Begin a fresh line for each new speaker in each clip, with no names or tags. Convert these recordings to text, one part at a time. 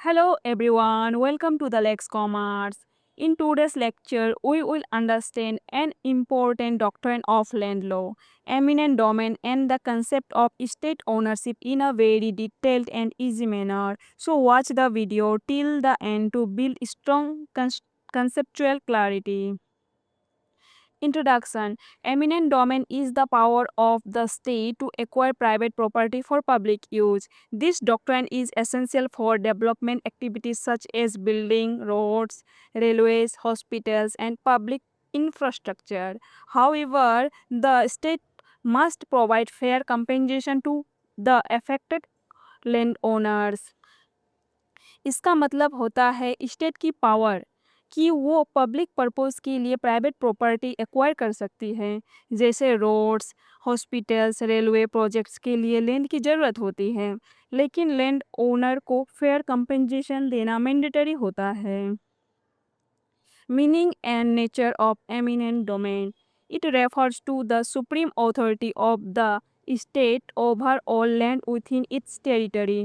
Hello everyone, welcome to the Lex Commerce. In today's lecture, we will understand an important doctrine of land law, eminent domain, and the concept of state ownership in a very detailed and easy manner. So, watch the video till the end to build strong conceptual clarity. Introduction. Eminent domain is the power of the state to acquire private property for public use. This doctrine is essential for development activities such as building roads, railways, hospitals, and public infrastructure. However, the state must provide fair compensation to the affected landowners. इसका मतलब होता है state की power कि वो public purpose के लिए private property acquire कर सकती है, जैसे रोड्स, हॉस्पिटल्स, रेलवे प्रोजेक्ट्स के लिए लैंड की ज़रूरत होती है, लेकिन लैंड ओनर को फेयर कंपनसेशन देना मैंडेटरी होता है. Meaning and nature of eminent domain. It refers to the supreme authority of the state over all land within its territory.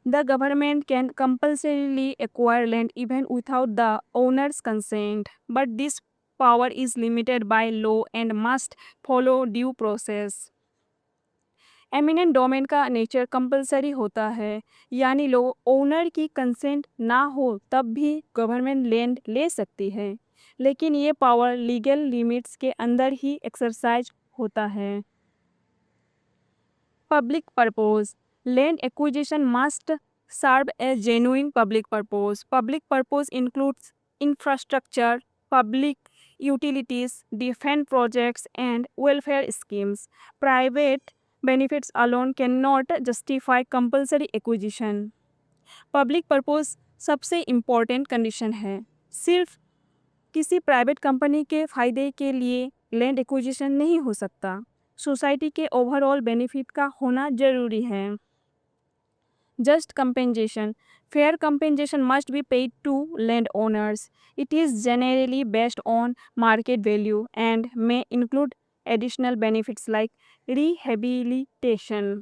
The government can compulsorily acquire land even without the owner's consent, but this power is limited by law and must follow due process. Eminent domain का nature compulsory होता है, यानी लो owner की consent ना हो तब भी government land ले सकती है, लेकिन ये पावर लीगल लिमिट्स के अंदर ही एक्सरसाइज होता है. Public purpose. Land acquisition must serve a genuine public purpose. Public purpose includes infrastructure, public utilities, defense projects, and welfare schemes. Private benefits alone cannot justify compulsory acquisition. Public purpose सबसे important condition है. सिर्फ किसी private company के फ़ायदे के लिए land acquisition नहीं हो सकता. सोसाइटी के ओवरऑल बेनिफिट का होना जरूरी है. Just compensation. Fair compensation must be paid to land owners. It is generally based on market value and may include additional benefits like rehabilitation.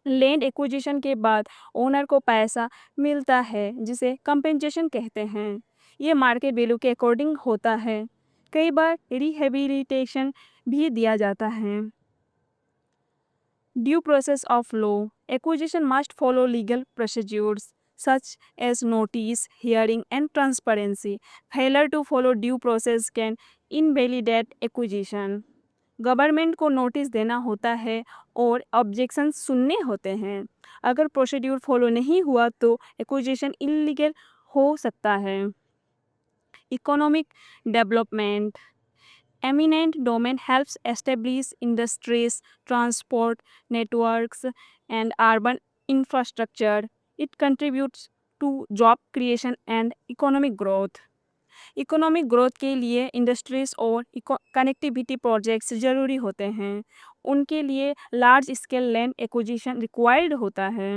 Land acquisition के बाद ओनर को पैसा मिलता है, जिसे कंपेंसेशन कहते हैं. ये मार्केट वैल्यू के अकॉर्डिंग होता है. कई बार रिहेबिलिटेशन भी दिया जाता है. Due process of law. Acquisition must follow legal procedures such as notice, hearing, and transparency. Failure to follow due process can invalidate acquisition. Government को नोटिस देना होता है और ऑब्जेक्शन सुनने होते हैं. अगर प्रोसीड्यूर फॉलो नहीं हुआ तो एक्विजिशन इलीगल हो सकता है. Economic development. Eminent domain helps establish industries, transport networks, and urban infrastructure. It contributes to job creation and economic growth. Economic growth के लिए इंडस्ट्रीज और कनेक्टिविटी प्रोजेक्ट्स ज़रूरी होते हैं. उनके लिए large scale land acquisition required होता है.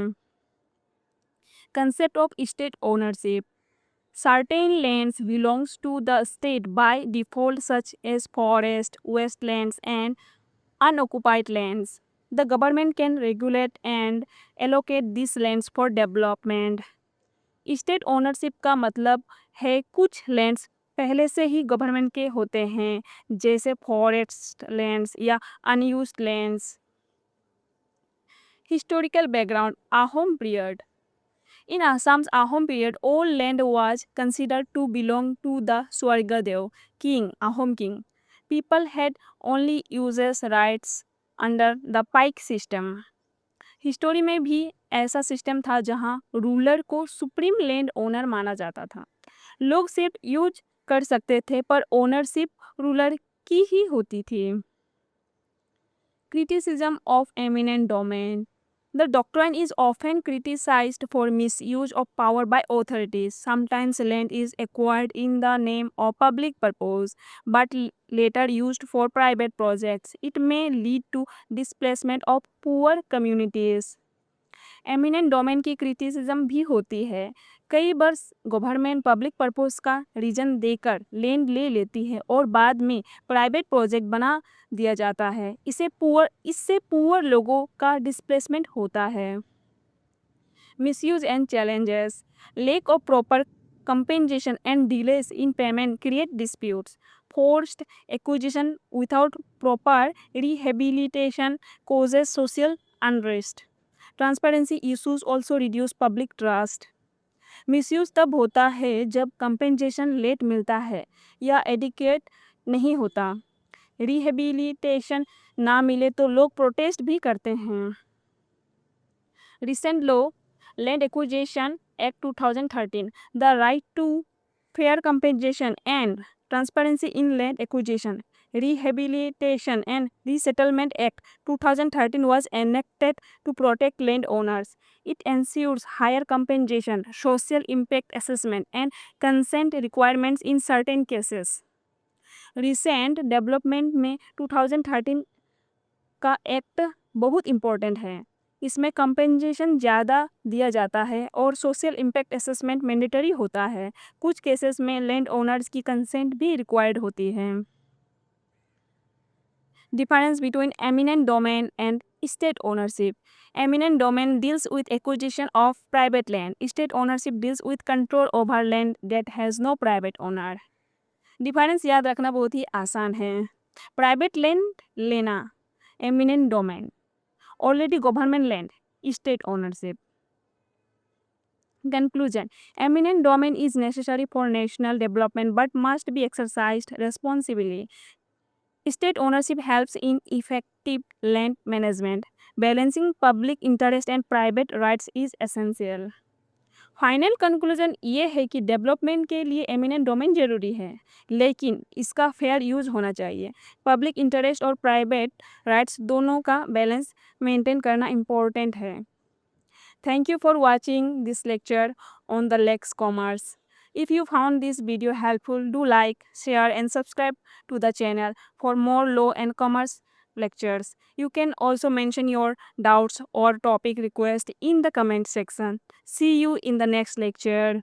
Concept of state ownership. Certain lands belongs to the state by default such as forest, wastelands and unoccupied lands. The government can regulate and allocate these lands for development. State ownership का मतलब है कुछ lands पहले से ही government के होते हैं, जैसे फॉरेस्ट लैंड्स या unused lands. Historical background. Ahom period. In Assam's Ahom period, all land was considered to belong to the Swargadev king, Ahom king. People had only uses rights under the pike system. History में भी ऐसा system था जहां ruler को supreme land owner माना जाता था. लोग सिर्फ यूज कर सकते थे, पर ओनरशिप रूलर की ही होती थी. Criticism of eminent domain. The doctrine is often criticized for misuse of power by authorities. Sometimes land is acquired in the name of public purpose, but later used for private projects. It may lead to displacement of poor communities. Eminent domain की criticism भी होती है. कई बार government public purpose का reason देकर land ले लेती है और बाद में प्राइवेट प्रोजेक्ट बना दिया जाता है. इससे पुअर लोगों का डिस्प्लेसमेंट होता है. Misuse and challenges. Lack of proper compensation and delays in payment create disputes. Forced acquisition without proper rehabilitation causes social unrest. Transparency issues also reduce public trust. Misuse तब होता है जब कंपेंसेशन लेट मिलता है या adequate नहीं होता। Rehabilitation ना मिले तो लोग प्रोटेस्ट भी करते हैं। Recent law, Land Acquisition Act 2013, the right to fair compensation and transparency in land acquisition, Rehabilitation and Resettlement Act 2013 was enacted to protect landowners. It ensures higher compensation, social impact assessment, and consent requirements in certain cases. Recent development में 2013 का act बहुत important है। इसमें compensation ज़्यादा दिया जाता है और सोशल इम्पैक्ट असेसमेंट मैंडेटरी होता है। कुछ केसेस में लैंड ओनर्स की कंसेंट भी रिक्वायर्ड होती है। Difference between eminent domain and state ownership. Eminent domain deals with acquisition of private land. State ownership deals with control over land that has no private owner. Difference याद रखना बहुत ही आसान है। प्राइवेट लैंड लेना eminent domain, already government land, state ownership. Conclusion. Eminent domain is necessary for national development but must be exercised responsibly. State ownership helps in effective land management. Balancing public interest and private rights is essential. Final conclusion ये है कि development के लिए eminent domain ज़रूरी है, लेकिन इसका fair use होना चाहिए। पब्लिक इंटरेस्ट और प्राइवेट राइट्स दोनों का बैलेंस मेंटेन करना इम्पोर्टेंट है। Thank you for watching this lecture on the Lex Commerce. If you found this video helpful, do like, share and subscribe to the channel for more law and commerce lectures. You can also mention your doubts or topic request in the comment section. See you in the next lecture.